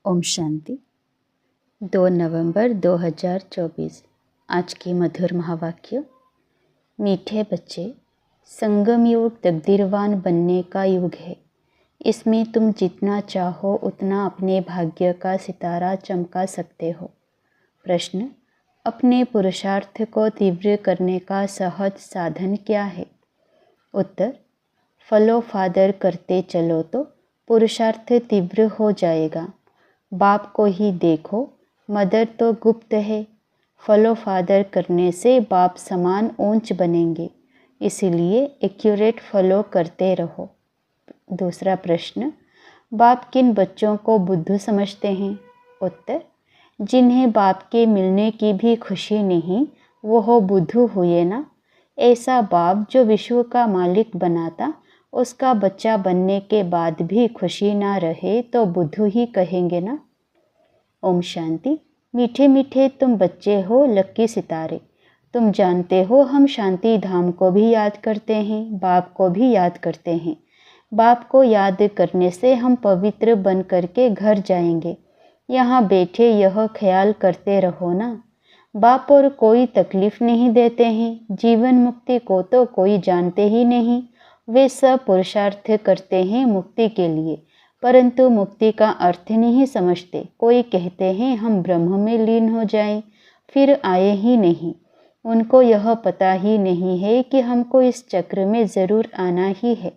ओम शांति। 2 नवंबर 2024। आज की मधुर महावाक्य। मीठे बच्चे, संगम युग तकदीरवान बनने का युग है। इसमें तुम जितना चाहो उतना अपने भाग्य का सितारा चमका सकते हो। प्रश्न, अपने पुरुषार्थ को तीव्र करने का सहज साधन क्या है? उत्तर, फॉलो फादर करते चलो तो पुरुषार्थ तीव्र हो जाएगा। बाप को ही देखो, मदर तो गुप्त है। फॉलो फादर करने से बाप समान ऊंच बनेंगे, इसीलिए एक्यूरेट फॉलो करते रहो। दूसरा प्रश्न, बाप किन बच्चों को बुद्धू समझते हैं? उत्तर, जिन्हें बाप के मिलने की भी खुशी नहीं, वो बुद्धू हुए ना। ऐसा बाप जो विश्व का मालिक बनाता, उसका बच्चा बनने के बाद भी खुशी ना रहे तो बुद्धू ही कहेंगे ना। ओम शांति। मीठे मीठे तुम बच्चे हो लक्की सितारे। तुम जानते हो हम शांति धाम को भी याद करते हैं, बाप को भी याद करते हैं। बाप को याद करने से हम पवित्र बन करके घर जाएंगे। यहाँ बैठे यह ख्याल करते रहो ना, बाप और कोई तकलीफ नहीं देते हैं। जीवन मुक्ति को तो कोई जानते ही नहीं। वे सब पुरुषार्थ करते हैं मुक्ति के लिए, परंतु मुक्ति का अर्थ नहीं समझते। कोई कहते हैं हम ब्रह्म में लीन हो जाएं, फिर आए ही नहीं। उनको यह पता ही नहीं है कि हमको इस चक्र में ज़रूर आना ही है।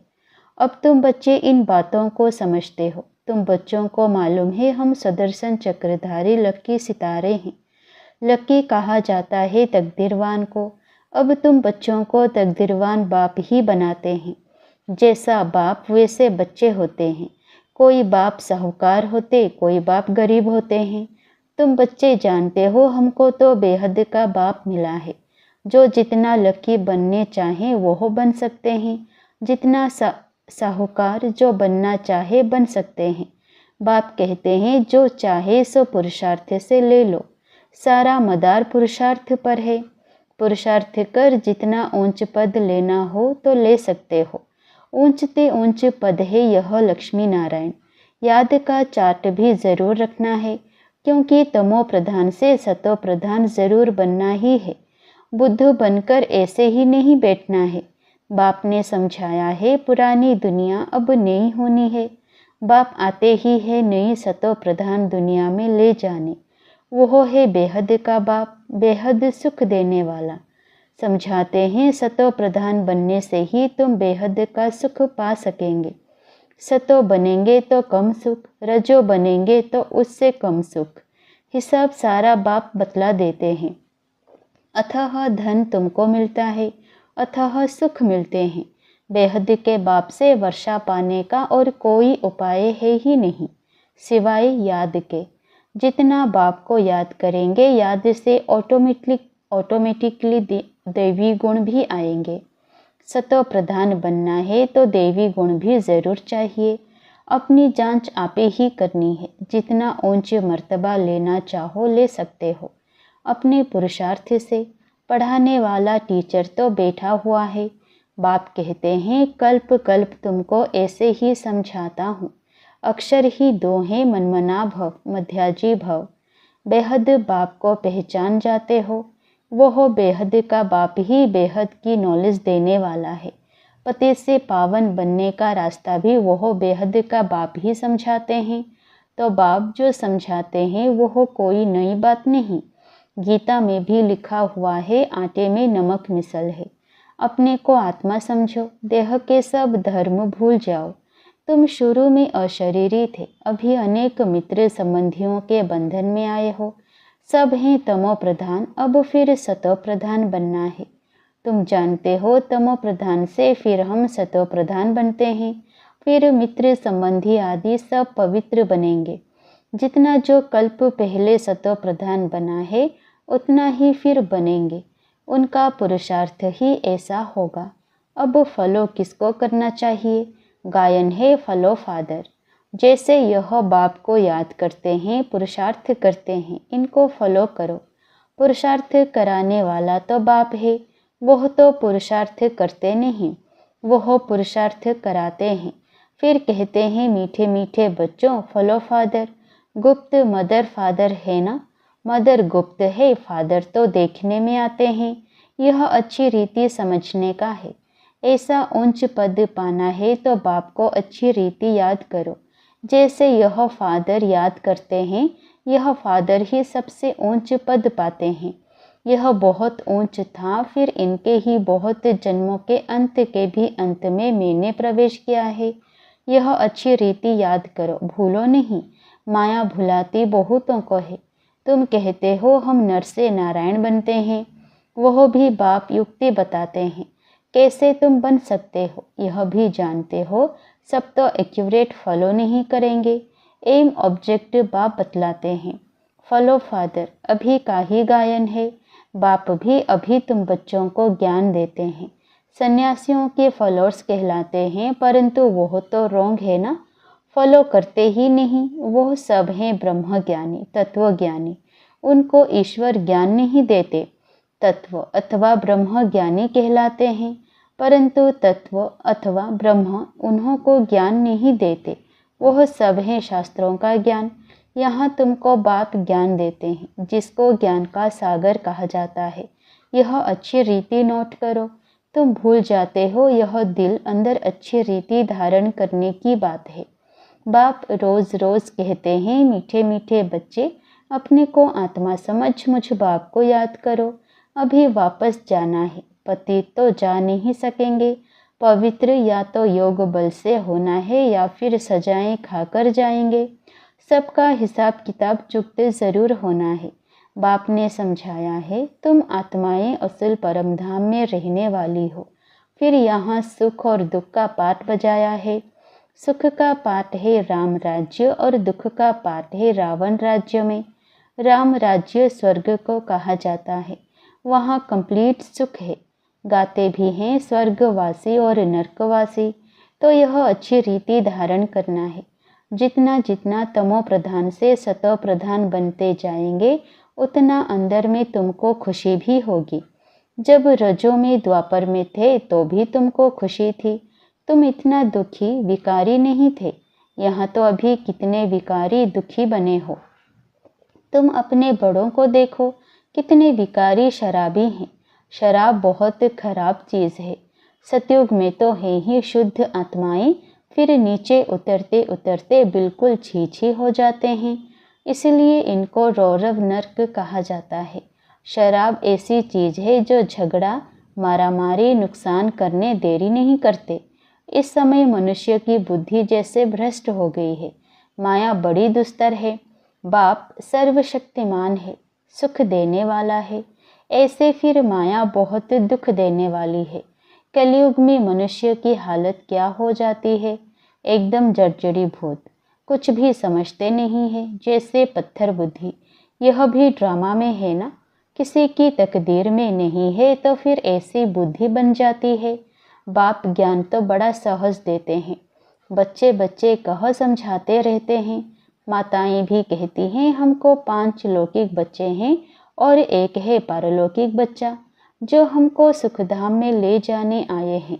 अब तुम बच्चे इन बातों को समझते हो। तुम बच्चों को मालूम है हम सुदर्शन चक्रधारी लक्की सितारे हैं। लक्की कहा जाता है तकदीरवान को। अब तुम बच्चों को तकदीरवान बाप ही बनाते हैं। जैसा बाप वैसे बच्चे होते हैं। कोई बाप साहूकार होते, कोई बाप गरीब होते हैं। तुम बच्चे जानते हो हमको तो बेहद का बाप मिला है। जो जितना लकी बनने चाहे वो बन सकते हैं, जितना साहूकार जो बनना चाहे बन सकते हैं। बाप कहते हैं जो चाहे सो पुरुषार्थ से ले लो। सारा मदार पुरुषार्थ पर है। पुरुषार्थ कर जितना ऊंच पद लेना हो तो ले सकते हो। ऊंचते ऊंच पद है यह लक्ष्मी नारायण। याद का चार्ट भी ज़रूर रखना है, क्योंकि तमो प्रधान से सतो प्रधान ज़रूर बनना ही है। बुद्ध बनकर ऐसे ही नहीं बैठना है। बाप ने समझाया है पुरानी दुनिया अब नई होनी है। बाप आते ही है नई सतो प्रधान दुनिया में ले जाने। वो है बेहद का बाप, बेहद सुख देने वाला। समझाते हैं सतो प्रधान बनने से ही तुम बेहद का सुख पा सकेंगे। सतो बनेंगे तो कम सुख, रजो बनेंगे तो उससे कम सुख। हिसाब सारा बाप बतला देते हैं। अथाह धन तुमको मिलता है, अथाह सुख मिलते हैं। बेहद के बाप से वर्षा पाने का और कोई उपाय है ही नहीं सिवाय याद के। जितना बाप को याद करेंगे, याद से ऑटोमेटिकली दैवी गुण भी आएंगे। सतो प्रधान बनना है तो दैवी गुण भी ज़रूर चाहिए। अपनी जांच आपे ही करनी है। जितना ऊंच मर्तबा लेना चाहो ले सकते हो अपने पुरुषार्थ से। पढ़ाने वाला टीचर तो बैठा हुआ है। बाप कहते हैं कल्प कल्प तुमको ऐसे ही समझाता हूँ। अक्षर ही दो हैं, मनमना भव मध्याजी भव। बेहद बाप को पहचान जाते हो। वो बेहद का बाप ही बेहद की नॉलेज देने वाला है। पति से पावन बनने का रास्ता भी वो बेहद का बाप ही समझाते हैं। तो बाप जो समझाते हैं वो कोई नई बात नहीं। गीता में भी लिखा हुआ है आटे में नमक मिसल है। अपने को आत्मा समझो, देह के सब धर्म भूल जाओ। तुम शुरू में अशरीरी थे, अभी अनेक मित्र संबंधियों के बंधन में आए हो। सब हैं तमो प्रधान, अब फिर सतो प्रधान बनना है। तुम जानते हो तमो प्रधान से फिर हम सतो प्रधान बनते हैं। फिर मित्र संबंधी आदि सब पवित्र बनेंगे। जितना जो कल्प पहले सतो प्रधान बना है उतना ही फिर बनेंगे। उनका पुरुषार्थ ही ऐसा होगा। अब फॉलो किसको करना चाहिए? गायन है फॉलो फादर। जैसे यह बाप को याद करते हैं, पुरुषार्थ करते हैं, इनको फॉलो करो। पुरुषार्थ कराने वाला तो बाप है। वह तो पुरुषार्थ करते नहीं, वह पुरुषार्थ कराते हैं। फिर कहते हैं मीठे मीठे बच्चों फॉलो फादर। गुप्त मदर फादर है ना, मदर गुप्त है, फादर तो देखने में आते हैं। यह अच्छी रीति समझने का है। ऐसा उच्च पद पाना है तो बाप को अच्छी रीति याद करो। जैसे यह फादर याद करते हैं, यह फादर ही सबसे ऊंच पद पाते हैं। यह बहुत ऊंच था, फिर इनके ही बहुत जन्मों के अंत के भी अंत में मैंने प्रवेश किया है। यह अच्छी रीति याद करो, भूलो नहीं। माया भुलाती बहुतों को है। तुम कहते हो हम नर से नारायण बनते हैं, वह भी बाप युक्ति बताते हैं। कैसे तुम बन सकते हो यह भी जानते हो। सब तो एक्यूरेट फॉलो नहीं करेंगे। एम ऑब्जेक्ट बाप बतलाते हैं। फॉलो फादर अभी का ही गायन है। बाप भी अभी तुम बच्चों को ज्ञान देते हैं। सन्यासियों के फॉलोअर्स कहलाते हैं, परंतु वह तो रोंग है ना, फॉलो करते ही नहीं। वह सब हैं ब्रह्मज्ञानी, तत्वज्ञानी। उनको ईश्वर ज्ञान नहीं देते। तत्व अथवा ब्रह्म ज्ञानी कहलाते हैं, परंतु तत्व अथवा ब्रह्म उन्हों को ज्ञान नहीं देते। वह सब है शास्त्रों का ज्ञान। यहाँ तुमको बाप ज्ञान देते हैं, जिसको ज्ञान का सागर कहा जाता है। यह अच्छी रीति नोट करो। तुम भूल जाते हो, यह दिल अंदर अच्छी रीति धारण करने की बात है। बाप रोज रोज कहते हैं, मीठे मीठे बच्चे अपने को आत्मा समझ मुझ बाप को याद करो। अभी वापस जाना है, पतित तो जा नहीं सकेंगे। पवित्र या तो योग बल से होना है या फिर सजाएं खाकर जाएंगे। सबका हिसाब किताब चुकते ज़रूर होना है। बाप ने समझाया है, तुम आत्माएं असल परम धाम में रहने वाली हो। फिर यहाँ सुख और दुख का पाठ बजाया है। सुख का पाठ है राम राज्य और दुख का पाठ है रावण राज्य में। राम राज्य स्वर्ग को कहा जाता है, वहाँ कंप्लीट सुख है। गाते भी हैं स्वर्गवासी और नरकवासी। तो यह अच्छी रीति धारण करना है। जितना जितना तमो प्रधान से सतो प्रधान बनते जाएंगे, उतना अंदर में तुमको खुशी भी होगी। जब रजो में द्वापर में थे तो भी तुमको खुशी थी। तुम इतना दुखी विकारी नहीं थे। यहाँ तो अभी कितने विकारी दुखी बने हो। तुम अपने बड़ों को देखो, कितने विकारी शराबी हैं। शराब बहुत खराब चीज़ है। सतयुग में तो है ही शुद्ध आत्माएं, फिर नीचे उतरते उतरते बिल्कुल छी हो जाते हैं। इसलिए इनको रौरव नर्क कहा जाता है। शराब ऐसी चीज़ है जो झगड़ा मारामारी नुकसान करने देरी नहीं करते। इस समय मनुष्य की बुद्धि जैसे भ्रष्ट हो गई है। माया बड़ी दुस्तर है। बाप सर्वशक्तिमान है, सुख देने वाला है। ऐसे फिर माया बहुत दुख देने वाली है। कलयुग में मनुष्य की हालत क्या हो जाती है, एकदम जर्जरी भूत, कुछ भी समझते नहीं है, जैसे पत्थर बुद्धि। यह भी ड्रामा में है ना, किसी की तकदीर में नहीं है तो फिर ऐसी बुद्धि बन जाती है। बाप ज्ञान तो बड़ा सहज देते हैं। बच्चे बच्चे कह समझाते रहते हैं। माताएं भी कहती हैं, हमको 5 लौकिक बच्चे हैं और एक है पारलौकिक बच्चा जो हमको सुखधाम में ले जाने आए हैं।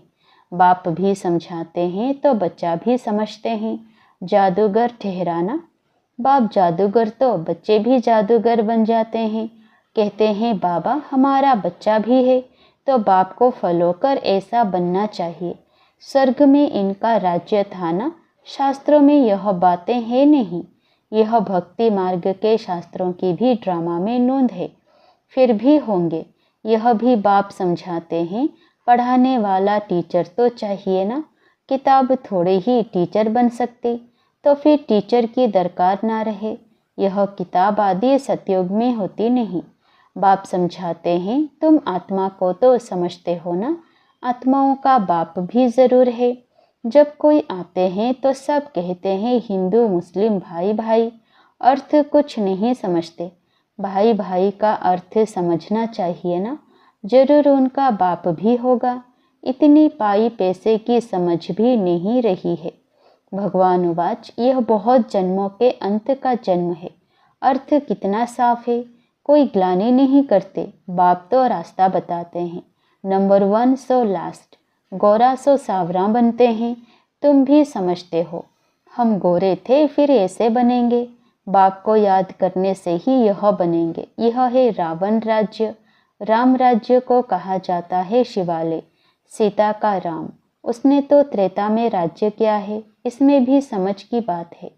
बाप भी समझाते हैं तो बच्चा भी समझते हैं। जादूगर ठहराना, बाप जादूगर तो बच्चे भी जादूगर बन जाते हैं। कहते हैं बाबा हमारा बच्चा भी है, तो बाप को फॉलो कर ऐसा बनना चाहिए। स्वर्ग में इनका राज्य था ना, शास्त्रों में यह बातें हैं नहीं। यह भक्ति मार्ग के शास्त्रों की भी ड्रामा में नोंद है। फिर भी होंगे, यह भी बाप समझाते हैं। पढ़ाने वाला टीचर तो चाहिए ना, किताब थोड़े ही टीचर बन सकती, तो फिर टीचर की दरकार ना रहे। यह किताब आदि सतयुग में होती नहीं। बाप समझाते हैं, तुम आत्मा को तो समझते हो ना, आत्माओं का बाप भी ज़रूर है। जब कोई आते हैं तो सब कहते हैं हिंदू मुस्लिम भाई भाई, अर्थ कुछ नहीं समझते। भाई भाई का अर्थ समझना चाहिए ना, जरूर उनका बाप भी होगा। इतनी पाई पैसे की समझ भी नहीं रही है। भगवान उवाच, यह बहुत जन्मों के अंत का जन्म है। अर्थ कितना साफ है, कोई ग्लानि नहीं करते। बाप तो रास्ता बताते हैं, नंबर 1 सो लास्ट, गोरा सो सावरा बनते हैं। तुम भी समझते हो, हम गोरे थे फिर ऐसे बनेंगे। बाप को याद करने से ही यह बनेंगे। यह है रावण राज्य। राम राज्य को कहा जाता है शिवालय। सीता का राम, उसने तो त्रेता में राज्य किया है। इसमें भी समझ की बात है।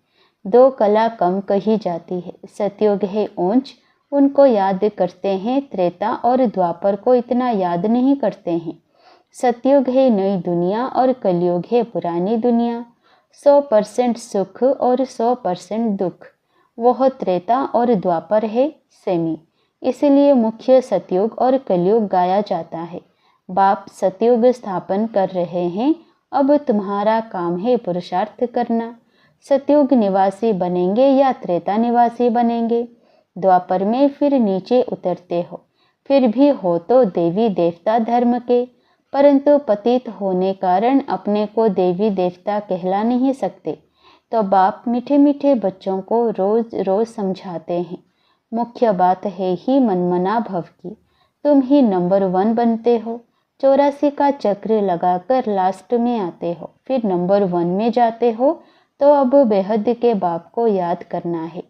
दो कला कम कही जाती है। सतयुग है ऊंच, उनको याद करते हैं। त्रेता और द्वापर को इतना याद नहीं करते हैं। सतयुग है नई दुनिया और कलयुग है पुरानी दुनिया। 100% सुख और 100% दुख। वह त्रेता और द्वापर है सेमी। इसलिए मुख्य सतयुग और कलयुग गाया जाता है। बाप सतयुग स्थापन कर रहे हैं। अब तुम्हारा काम है पुरुषार्थ करना। सतयुग निवासी बनेंगे या त्रेता निवासी बनेंगे? द्वापर में फिर नीचे उतरते हो, फिर भी हो तो देवी देवता धर्म के, परंतु पतित होने कारण अपने को देवी देवता कहला नहीं सकते। तो बाप मीठे मीठे बच्चों को रोज रोज समझाते हैं। मुख्य बात है ही मनमना भव की। तुम ही नंबर 1 बनते हो। 84 का चक्र लगाकर लास्ट में आते हो, फिर नंबर 1 में जाते हो। तो अब बेहद के बाप को याद करना है।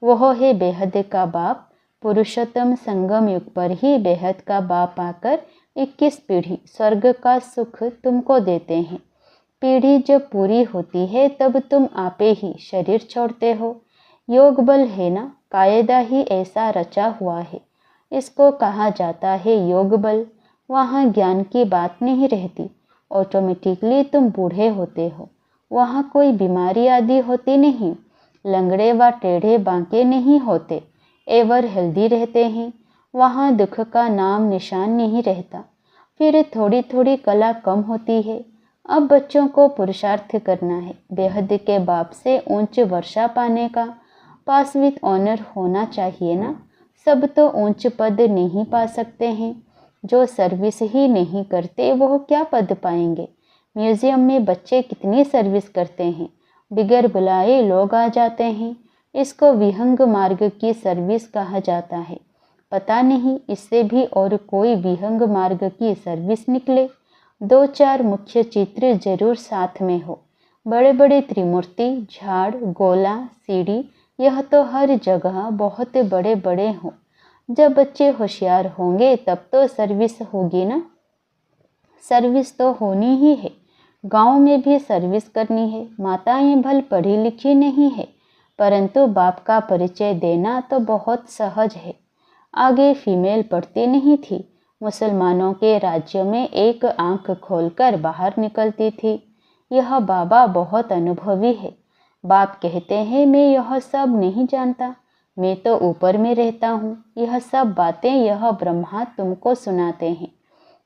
वह है बेहद का बाप। पुरुषोत्तम संगम युग पर ही बेहद का बाप आकर 21 पीढ़ी स्वर्ग का सुख तुमको देते हैं। पीढ़ी जब पूरी होती है तब तुम आपे ही शरीर छोड़ते हो। योग बल है ना, कायदा ही ऐसा रचा हुआ है। इसको कहा जाता है योग बल। वहाँ ज्ञान की बात नहीं रहती। ऑटोमेटिकली तुम बूढ़े होते हो। वहाँ कोई बीमारी आदि होती नहीं। लंगड़े व टेढ़े बांके नहीं होते। एवर हेल्दी रहते हैं। वहाँ दुख का नाम निशान नहीं रहता। फिर थोड़ी थोड़ी कला कम होती है। अब बच्चों को पुरुषार्थ करना है। बेहद के बाप से ऊंच वर्षा पाने का। पास विद ऑनर होना चाहिए ना। सब तो ऊंच पद नहीं पा सकते हैं। जो सर्विस ही नहीं करते वो क्या पद पाएंगे? म्यूजियम में बच्चे कितनी सर्विस करते हैं। बिगर बुलाए लोग आ जाते हैं। इसको विहंग मार्ग की सर्विस कहा जाता है। पता नहीं इससे भी और कोई विहंग मार्ग की सर्विस निकले। 2-4 मुख्य चित्र जरूर साथ में हो। बड़े बड़े त्रिमूर्ति, झाड़, गोला, सीढ़ी, यह तो हर जगह बहुत बड़े बड़े हों। जब बच्चे होशियार होंगे तब तो सर्विस होगी ना। सर्विस तो होनी ही है। गांव में भी सर्विस करनी है। माताएं भल पढ़ी लिखी नहीं है, परंतु बाप का परिचय देना तो बहुत सहज है। आगे फीमेल पढ़ती नहीं थी। मुसलमानों के राज्य में एक आंख खोलकर बाहर निकलती थी। यह बाबा बहुत अनुभवी है। बाप कहते हैं मैं यह सब नहीं जानता। मैं तो ऊपर में रहता हूँ। यह सब बातें यह ब्रह्मा तुमको सुनाते हैं।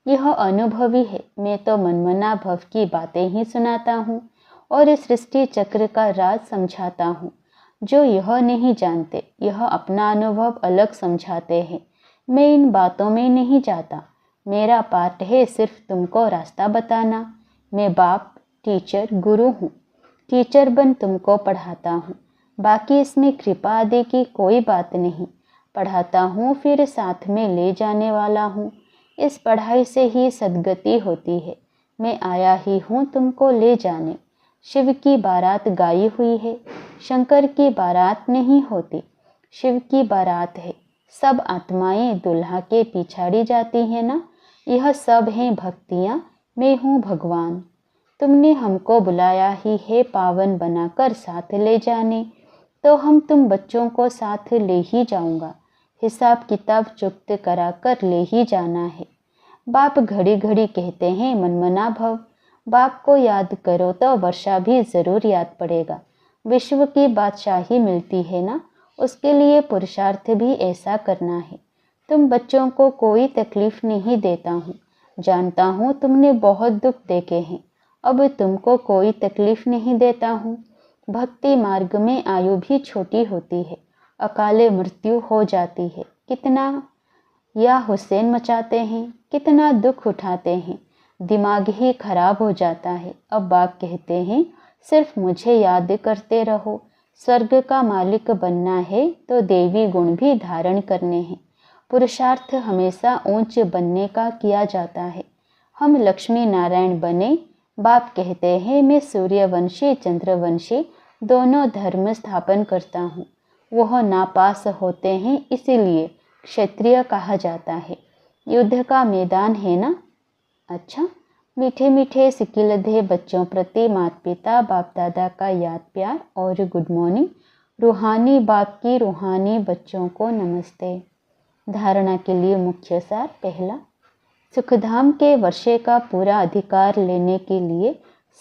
यह अनुभवी है। मैं तो मनमना भव की बातें ही सुनाता हूँ और सृष्टि चक्र का राज समझाता हूँ। जो यह नहीं जानते, यह अपना अनुभव अलग समझाते हैं। मैं इन बातों में नहीं जाता। मेरा पार्ट है सिर्फ तुमको रास्ता बताना। मैं बाप, टीचर, गुरु हूँ। टीचर बन तुमको पढ़ाता हूँ। बाकी इसमें कृपा आदि की कोई बात नहीं। पढ़ाता हूँ फिर साथ में ले जाने वाला हूँ। इस पढ़ाई से ही सद्गति होती है। मैं आया ही हूँ तुमको ले जाने। शिव की बारात गाई हुई है। शंकर की बारात नहीं होती, शिव की बारात है। सब आत्माएं दुल्हा के पिछाड़ी जाती हैं ना। यह सब हैं भक्तियाँ। मैं हूँ भगवान। तुमने हमको बुलाया ही है पावन बनाकर साथ ले जाने। तो हम तुम बच्चों को साथ ले ही जाऊंगा। हिसाब किताब चुकत कराकर ले ही जाना है। बाप घड़ी घड़ी कहते हैं मनमना भव। बाप को याद करो तो वर्षा भी जरूर याद पड़ेगा। विश्व की बादशाही मिलती है ना, उसके लिए पुरुषार्थ भी ऐसा करना है। तुम बच्चों को कोई तकलीफ नहीं देता हूँ। जानता हूँ तुमने बहुत दुख देखे हैं। अब तुमको कोई तकलीफ नहीं देता हूँ। भक्ति मार्ग में आयु भी छोटी होती है। अकाले मृत्यु हो जाती है। कितना या हुसैन मचाते हैं, कितना दुख उठाते हैं। दिमाग ही खराब हो जाता है। अब बाप कहते हैं सिर्फ मुझे याद करते रहो। स्वर्ग का मालिक बनना है तो देवी गुण भी धारण करने हैं। पुरुषार्थ हमेशा ऊंच बनने का किया जाता है। हम लक्ष्मी नारायण बने। बाप कहते हैं मैं सूर्यवंशी चंद्रवंशी दोनों धर्म स्थापन करता हूँ। वह नापास होते हैं, इसीलिए क्षत्रिय कहा जाता है। युद्ध का मैदान है ना। अच्छा, मीठे मीठे सिकिलधे बच्चों प्रति माता पिता बाप दादा का याद प्यार और गुड मॉर्निंग। रूहानी बाप की रूहानी बच्चों को नमस्ते। धारणा के लिए मुख्य सार। पहला, सुखधाम के वर्षे का पूरा अधिकार लेने के लिए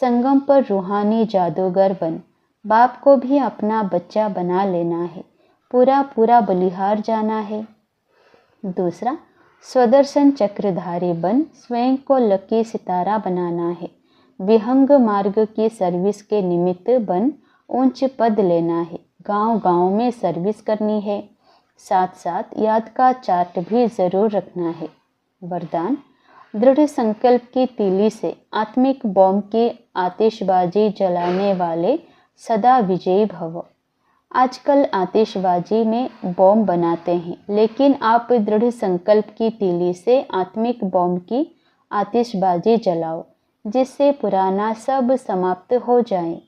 संगम पर रूहानी जादूगर बन बाप को भी अपना बच्चा बना लेना है। पूरा पूरा बलिहार जाना है। दूसरा, स्वदर्शन चक्रधारी बन स्वयं को लकी सितारा बनाना है। विहंग मार्ग की सर्विस के निमित्त बन ऊंच पद लेना है। गांव गांव में सर्विस करनी है। साथ साथ याद का चार्ट भी जरूर रखना है। वरदान, दृढ़ संकल्प की तीली से आत्मिक बॉम्ब की आतिशबाजी जलाने वाले सदा विजयी भव। आजकल आतिशबाजी में बॉम्ब बनाते हैं, लेकिन आप दृढ़ संकल्प की तीली से आत्मिक बॉम्ब की आतिशबाजी जलाओ, जिससे पुराना सब समाप्त हो जाए।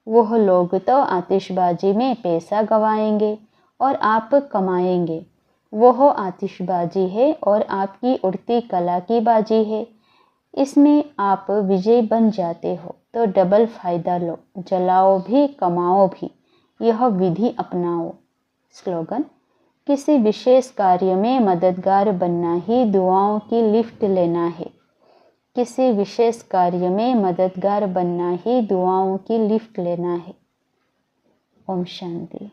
वह लोग तो आतिशबाजी में पैसा गंवाएंगे और आप कमाएंगे। वह आतिशबाजी है और आपकी उड़ती कला की बाजी है। इसमें आप विजय बन जाते हो तो डबल फायदा लो, जलाओ भी कमाओ भी। यह विधि अपनाओ। स्लोगन, किसी विशेष कार्य में मददगार बनना ही दुआओं की लिफ्ट लेना है। किसी विशेष कार्य में मददगार बनना ही दुआओं की लिफ्ट लेना है। ओम शांति।